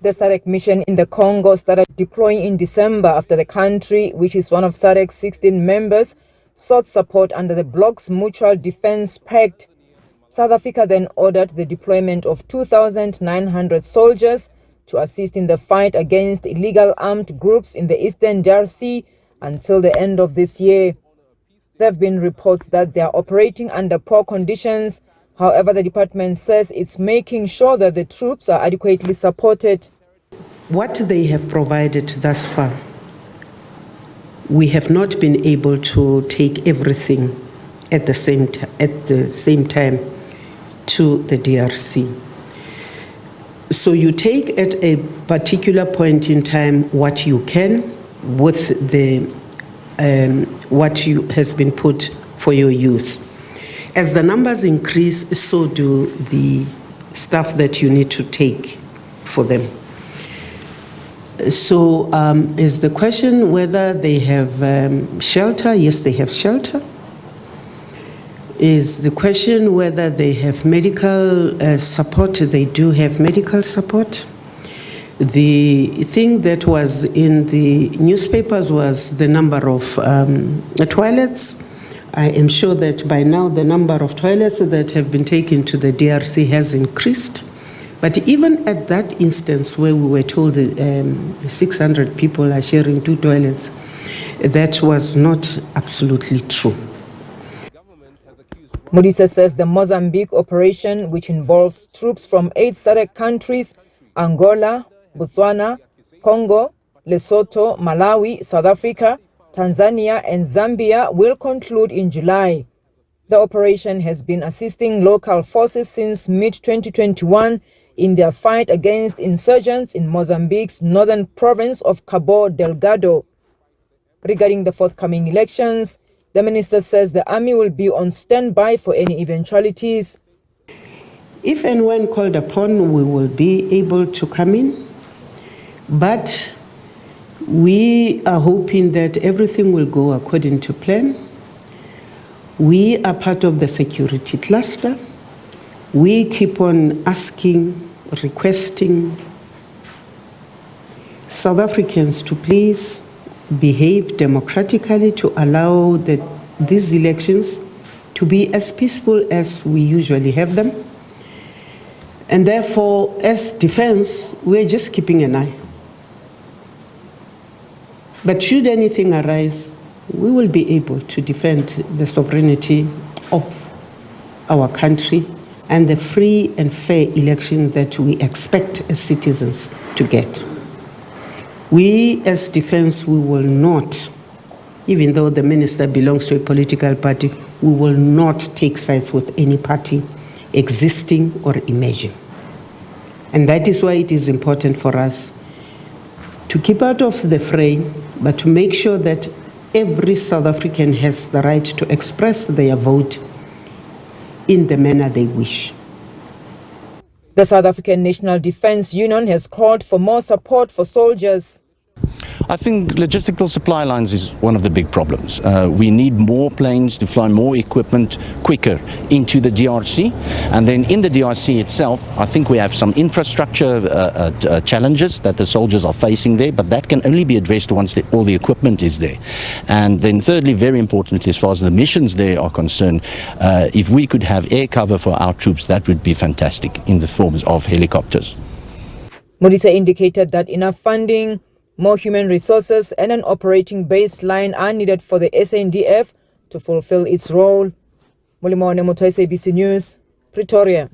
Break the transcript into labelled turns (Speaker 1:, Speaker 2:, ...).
Speaker 1: The SADC mission in the Congo started deploying in December after the country, which is one of SADC's 16 members, sought support under the bloc's Mutual Defense Pact. South Africa then ordered the deployment of 2,900 soldiers to assist in the fight against illegal armed groups in the eastern DRC until the end of this year. There have been reports that they are operating under poor conditions. However, the department says it's making sure that the troops are adequately supported.
Speaker 2: What they have provided thus far, we have not been able to take everything at the same time to the DRC. So you take at a particular point in time what you can with the what has been put for your use. As the numbers increase, so do the stuff that you need to take for them. So is the question whether they have shelter? Yes, they have shelter. Is the question whether they have medical support? They do have medical support. The thing that was in the newspapers was the number of toilets. I am sure that by now the number of toilets that have been taken to the DRC has increased. But even at that instance where we were told 600 people are sharing 2 toilets, that was not absolutely true.
Speaker 1: Modise says the Mozambique operation, which involves troops from 8 SADC countries, Angola, Botswana, Congo, Lesotho, Malawi, South Africa, Tanzania and Zambia, will conclude in July. The operation has been assisting local forces since mid-2021 in their fight against insurgents in Mozambique's northern province of Cabo Delgado. Regarding the forthcoming elections, the minister says the army will be on standby for any eventualities.
Speaker 2: If and when called upon, we will be able to come in, but we are hoping that everything will go according to plan. We are part of the security cluster. We keep on asking, requesting South Africans to please behave democratically, to allow these elections to be as peaceful as we usually have them. And therefore, as defense, we're just keeping an eye. But should anything arise, we will be able to defend the sovereignty of our country and the free and fair election that we expect as citizens to get. We as defense, we will not, even though the minister belongs to a political party, we will not take sides with any party existing or emerging. And that is why it is important for us to keep out of the fray, but to make sure that every South African has the right to express their vote in the manner they wish.
Speaker 1: The South African National Defence Union has called for more support for soldiers.
Speaker 3: I think logistical supply lines is one of the big problems. We need more planes to fly more equipment quicker into the DRC. And then in the DRC itself, I think we have some infrastructure challenges that the soldiers are facing there, but that can only be addressed once all the equipment is there. And then thirdly, very importantly, as far as the missions there are concerned, if we could have air cover for our troops, that would be fantastic in the forms of helicopters.
Speaker 1: Modise indicated that enough funding, more human resources and an operating baseline are needed for the SANDF to fulfill its role. Molimone Moto, SABC News, Pretoria.